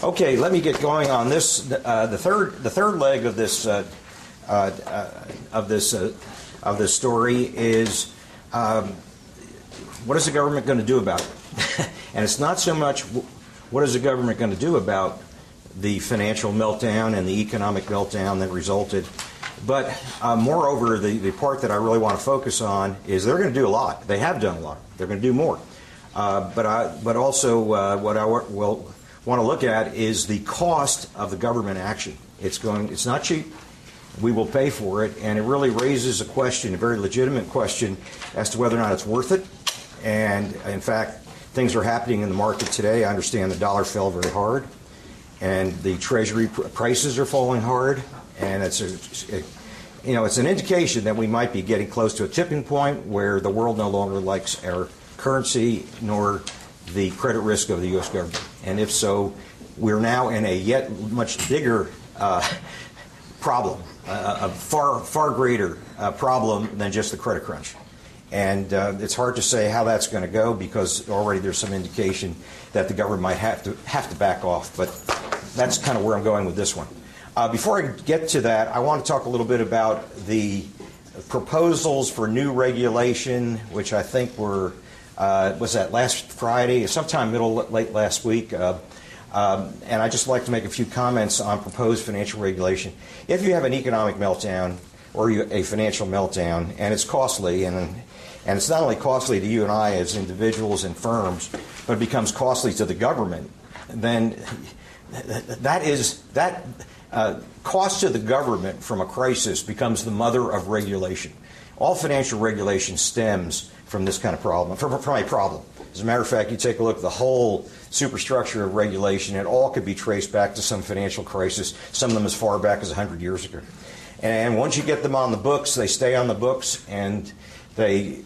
Okay, let me get going on this. The third leg of this story is what is the government going to do about it? And it's not so much what is the government going to do about the financial meltdown and the economic meltdown that resulted, but moreover, the part that I really want to focus on is they're going to do a lot. They have done a lot. They're going to do more. But also what I will want to look at is the cost of the government action. It's not cheap. We will pay for it, and it really raises a question, a very legitimate question, as to whether or not it's worth it. And in fact, things are happening in the market today. I understand the dollar fell very hard, and the Treasury prices are falling hard, and it's an indication that we might be getting close to a tipping point where the world no longer likes our currency nor the credit risk of the U.S. government. And if so, we're now in a yet much bigger problem, a far greater problem than just the credit crunch. And it's hard to say how that's going to go, because already there's some indication that the government might have to back off. But that's kind of where I'm going with this one. Before I get to that, I want to talk a little bit about the proposals for new regulation, which I think was that last Friday, sometime late last week. And I'd just like to make a few comments on proposed financial regulation. If you have an economic meltdown or a financial meltdown, and it's costly, and it's not only costly to you and I as individuals and firms, but it becomes costly to the government, then that cost to the government from a crisis becomes the mother of regulation. All financial regulation stems from this kind of problem, from a problem. As a matter of fact, you take a look at the whole superstructure of regulation, it all could be traced back to some financial crisis, some of them as far back as 100 years ago. And once you get them on the books, they stay on the books, and they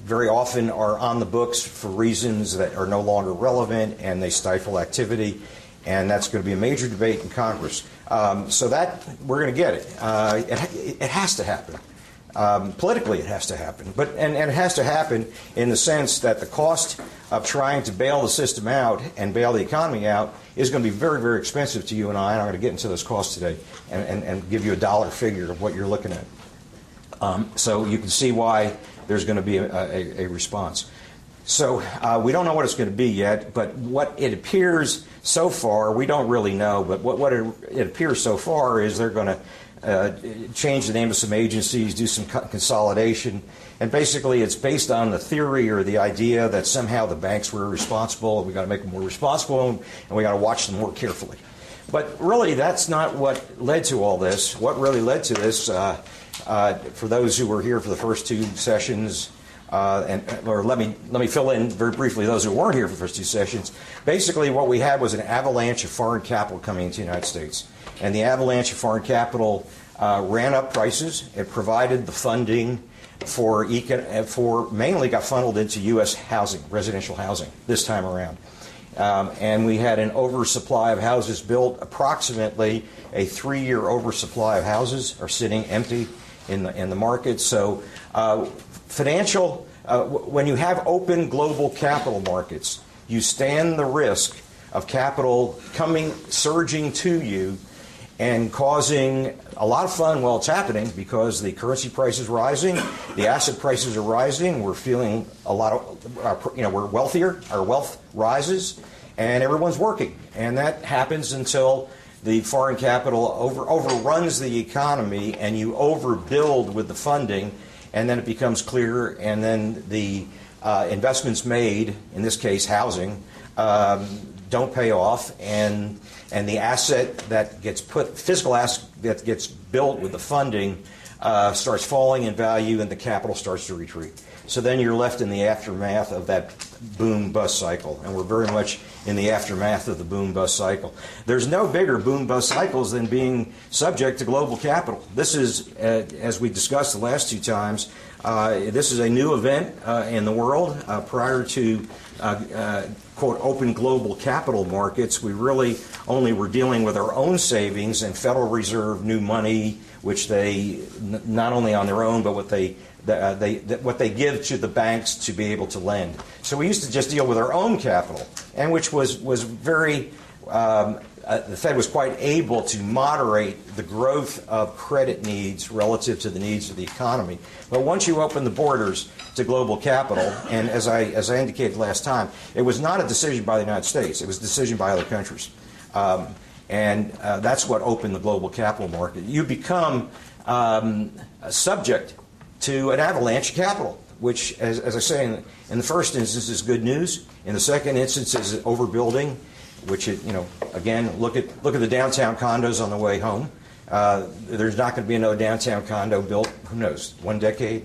very often are on the books for reasons that are no longer relevant, and they stifle activity, and that's going to be a major debate in Congress. So that, we're going to get it. It has to happen. Politically, it has to happen, and it has to happen in the sense that the cost of trying to bail the system out and bail the economy out is going to be very, very expensive to you and I. And I'm going to get into those costs today and give you a dollar figure of what you're looking at. So you can see why there's going to be a response. So we don't know what it's going to be yet, but what it appears so far, we don't really know, but what it appears so far is they're going to change the name of some agencies, do some consolidation, and basically it's based on the theory or the idea that somehow the banks were responsible, and we got to make them more responsible, and we got to watch them more carefully. But really, that's not what led to all this. What really led to this, for those who were here for the first two sessions, or let me fill in very briefly those who weren't here for the first two sessions. Basically, what we had was an avalanche of foreign capital coming into the United States. And the avalanche of foreign capital ran up prices. It provided the funding for mainly got funneled into U.S. housing, residential housing, this time around. And we had an oversupply of houses built. Approximately a 3-year oversupply of houses are sitting empty in the market. So when you have open global capital markets, you stand the risk of capital surging to you and causing a lot of fun while it's happening, because the currency price is rising, the asset prices are rising, we're feeling a lot of, we're wealthier, our wealth rises, and everyone's working. And that happens until the foreign capital overruns the economy, and you overbuild with the funding, and then it becomes clear, and then the investments made, in this case housing, don't pay off, and the asset that gets physical asset that gets built with the funding starts falling in value, and the capital starts to retreat. So then you're left in the aftermath of that boom-bust cycle, and we're very much in the aftermath of the boom-bust cycle. There's no bigger boom-bust cycles than being subject to global capital. This is, as we discussed the last two times, this is a new event in the world. Prior to quote, open global capital markets, we really only were dealing with our own savings and Federal Reserve new money, which they, not only on their own, but what they give to the banks to be able to lend. So we used to just deal with our own capital, and which was very the Fed was quite able to moderate the growth of credit needs relative to the needs of the economy. But once you open the borders to global capital, and as I indicated last time, it was not a decision by the United States. It was a decision by other countries. And that's what opened the global capital market. You become subject to an avalanche of capital, which, as I say, in the first instance is good news. In the second instance is overbuilding, which, again, look at the downtown condos on the way home. There's not going to be no downtown condo built, who knows, 1 decade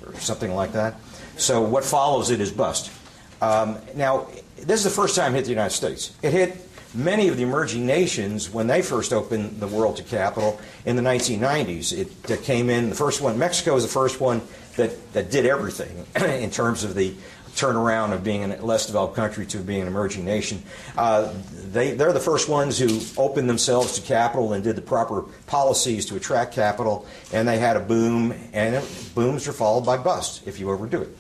or something like that. So what follows it is bust. Now, this is the first time it hit the United States. It hit many of the emerging nations when they first opened the world to capital in the 1990s. It came in, the first one, Mexico was the first one that did everything in terms of the turnaround of being a less developed country to being an emerging nation. They're the first ones who opened themselves to capital and did the proper policies to attract capital, and they had a boom, and booms are followed by bust if you overdo it.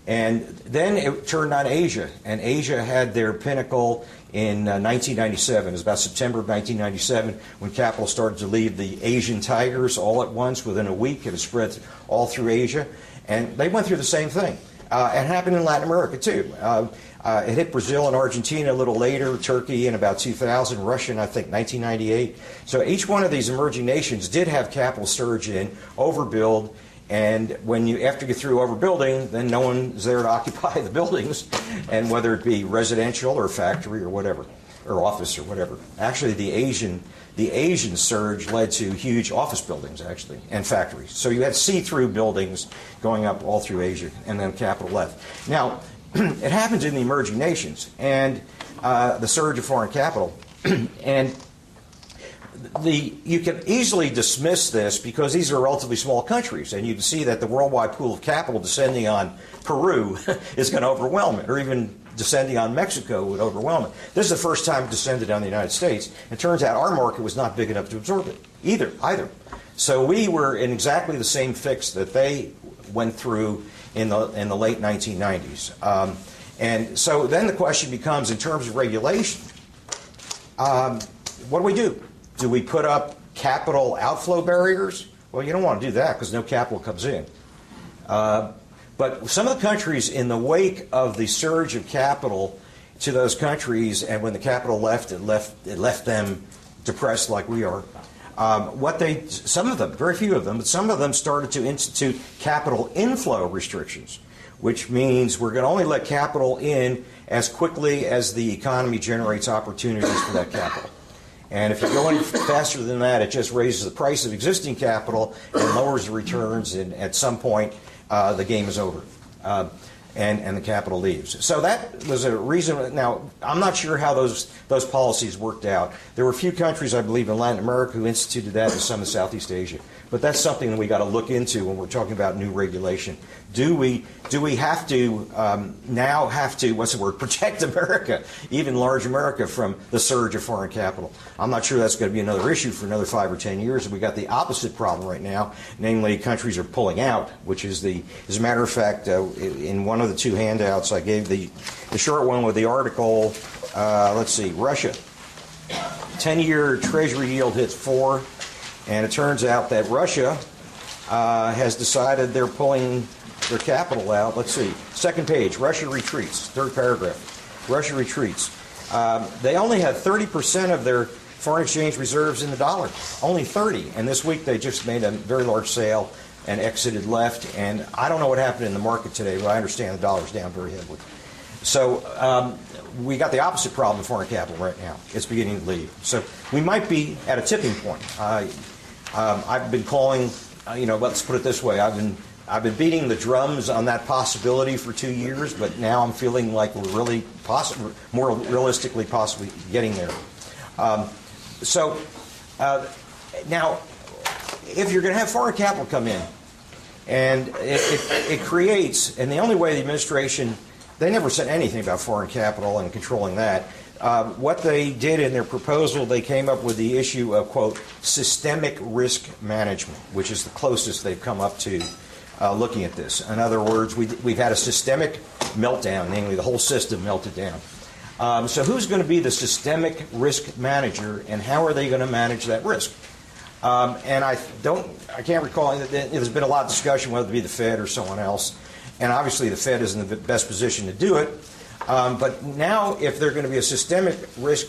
And then it turned on Asia, and Asia had their pinnacle in 1997. It was about September of 1997 when capital started to leave the Asian tigers all at once. Within a week, it had spread all through Asia, and they went through the same thing. It happened in Latin America, too. It hit Brazil and Argentina a little later, Turkey in about 2000, Russia in, I think, 1998. So each one of these emerging nations did have capital surge in, overbuild, and after you get through overbuilding, then no one's there to occupy the buildings, and whether it be residential or factory or whatever, or office or whatever. Actually, the Asian surge led to huge office buildings, actually, and factories. So you had see-through buildings going up all through Asia, and then capital left. Now, it happens in the emerging nations, and the surge of foreign capital, and you can easily dismiss this because these are relatively small countries, and you can see that the worldwide pool of capital descending on Peru is going to overwhelm it, or even descending on Mexico would overwhelm it. This is the first time it descended on the United States. It turns out our market was not big enough to absorb it either. So we were in exactly the same fix that they went through in the late 1990s. And so then the question becomes, in terms of regulation, what do we do? Do we put up capital outflow barriers? Well, you don't want to do that because no capital comes in. But some of the countries, in the wake of the surge of capital to those countries, and when the capital left, it left them depressed like we are. Some of them, very few of them, but some of them started to institute capital inflow restrictions, which means we're going to only let capital in as quickly as the economy generates opportunities for that capital. And if you go any faster than that, it just raises the price of existing capital and lowers the returns, and at some point, the game is over, and the capital leaves. So that was a reason. Now, I'm not sure how those policies worked out. There were a few countries, I believe, in Latin America who instituted that, and some in Southeast Asia. But that's something that we got to look into when we're talking about new regulation. Do we have to protect America, even large America, from the surge of foreign capital? I'm not sure that's going to be another issue for another 5 or 10 years. We got the opposite problem right now, namely countries are pulling out, which is as a matter of fact, in one of the two handouts I gave, the short one with the article, let's see, Russia, 10-year Treasury yield hits 4, and it turns out that Russia has decided they're pulling their capital out. Let's see. Second page, Russia retreats. Third paragraph. Russia retreats. They only had 30% of their foreign exchange reserves in the dollar. Only 30. And this week they just made a very large sale and exited left. And I don't know what happened in the market today, but I understand the dollar's down very heavily. So we got the opposite problem with foreign capital right now. It's beginning to leave. So we might be at a tipping point. I've been calling, let's put it this way, I've been beating the drums on that possibility for 2 years, but now I'm feeling like we're really more realistically possibly getting there. Now, if you're going to have foreign capital come in, and it creates, and the only way the administration, they never said anything about foreign capital and controlling that. What they did in their proposal, they came up with the issue of, quote, systemic risk management, which is the closest they've come up to looking at this. In other words, we've had a systemic meltdown, namely the whole system melted down. So who's going to be the systemic risk manager, and how are they going to manage that risk? And I can't recall, there's been a lot of discussion whether it be the Fed or someone else, and obviously the Fed is in the best position to do it. But now, if they're going to be a systemic risk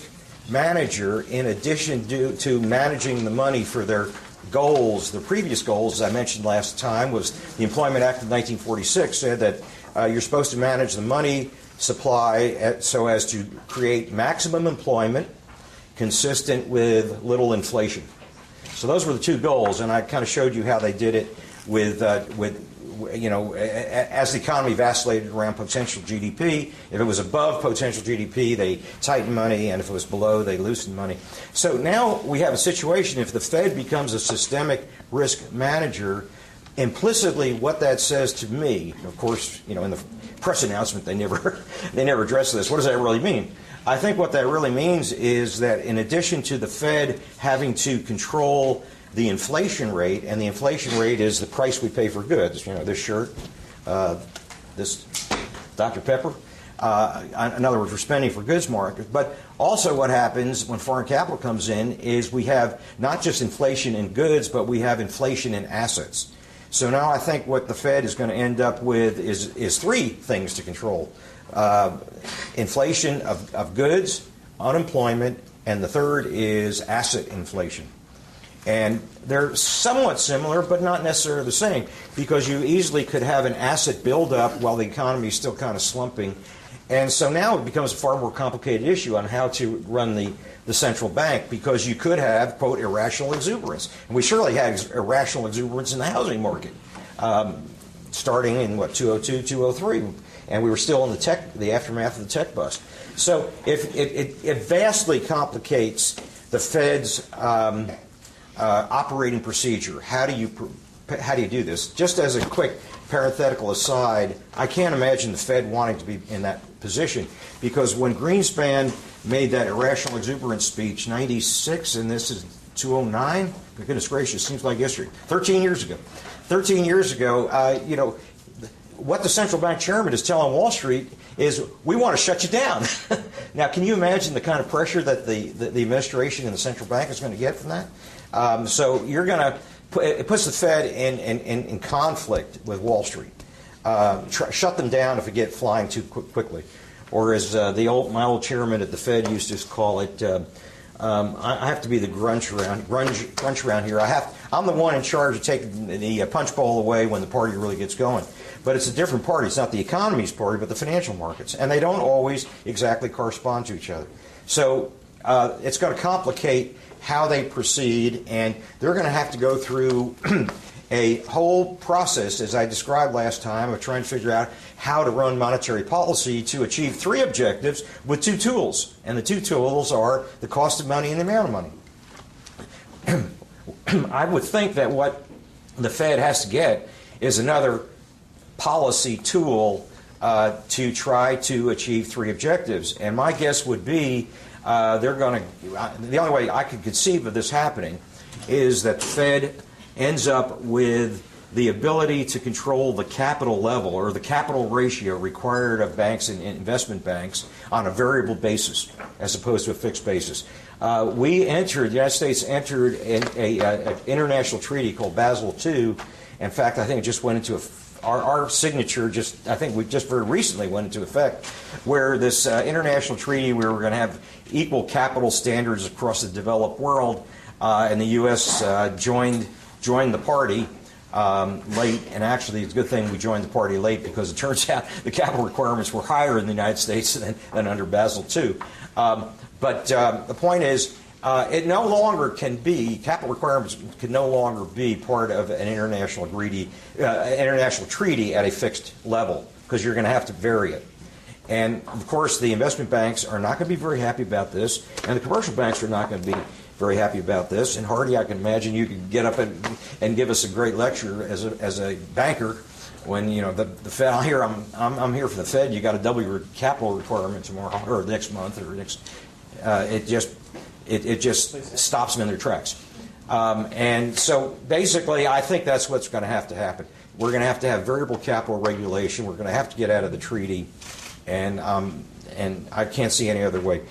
manager, in addition to managing the money for their goals, the previous goals, as I mentioned last time, was the Employment Act of 1946 said that you're supposed to manage the money supply so as to create maximum employment consistent with little inflation. So those were the two goals, and I kind of showed you how they did it with as the economy vacillated around potential GDP. If it was above potential GDP, they tightened money, and if it was below, they loosened money. So now we have a situation, if the Fed becomes a systemic risk manager, implicitly what that says to me, of course, in the press announcement they never address this. What does that really mean? I think what that really means is that in addition to the Fed having to control the inflation rate, and the inflation rate is the price we pay for goods, this shirt, this Dr. Pepper, in other words, we're spending for goods market. But also what happens when foreign capital comes in is we have not just inflation in goods, but we have inflation in assets. So now I think what the Fed is going to end up with is three things to control. Inflation of goods, unemployment, and the third is asset inflation. And they're somewhat similar, but not necessarily the same, because you easily could have an asset buildup while the economy is still kind of slumping. And so now it becomes a far more complicated issue on how to run the central bank, because you could have, quote, irrational exuberance. And we surely had irrational exuberance in the housing market, starting in, 2002, 2003. And we were still in the aftermath of the tech bust. So if it vastly complicates the Fed's operating procedure. How do you do this? Just as a quick parenthetical aside, I can't imagine the Fed wanting to be in that position, because when Greenspan made that irrational exuberance speech, 96, and this is 2009, for goodness gracious, seems like history. 13 years ago. 13 years ago, what the central bank chairman is telling Wall Street is, we want to shut you down. Now, can you imagine the kind of pressure that the administration and the central bank is going to get from that? So you're going to it puts the Fed in conflict with Wall Street. Shut them down if we get flying too quickly, or as my old chairman at the Fed used to call it. I have to be the grunch around here. I'm the one in charge of taking the punch bowl away when the party really gets going. But it's a different party. It's not the economy's party, but the financial markets. And they don't always exactly correspond to each other. So it's going to complicate how they proceed, and they're going to have to go through a whole process, as I described last time, of trying to figure out how to run monetary policy to achieve three objectives with two tools. And the two tools are the cost of money and the amount of money. I would think that what the Fed has to get is another policy tool to try to achieve three objectives. And my guess would be the only way I could conceive of this happening is that the Fed ends up with the ability to control the capital level, or the capital ratio required of banks and investment banks, on a variable basis as opposed to a fixed basis. The United States entered an international treaty called Basel II. In fact, I think it just went into our signature I think we just very recently went into effect, where this international treaty, where we're going to have equal capital standards across the developed world, and the U.S. joined the party late, and actually it's a good thing we joined the party late, because it turns out the capital requirements were higher in the United States than under Basel II. But the point is, it no longer can be, capital requirements can no longer be part of an international treaty at a fixed level, because you're going to have to vary it. And of course, the investment banks are not going to be very happy about this, and the commercial banks are not going to be very happy about this. And Hardy, I can imagine you could get up and give us a great lecture as a banker when the Fed. I'm here for the Fed. You got to double your capital requirement tomorrow or next month or next. It just stops them in their tracks. And so basically, I think that's what's going to happen. We're going to have variable capital regulation. We're going to have to get out of the treaty. And and I can't see any other way.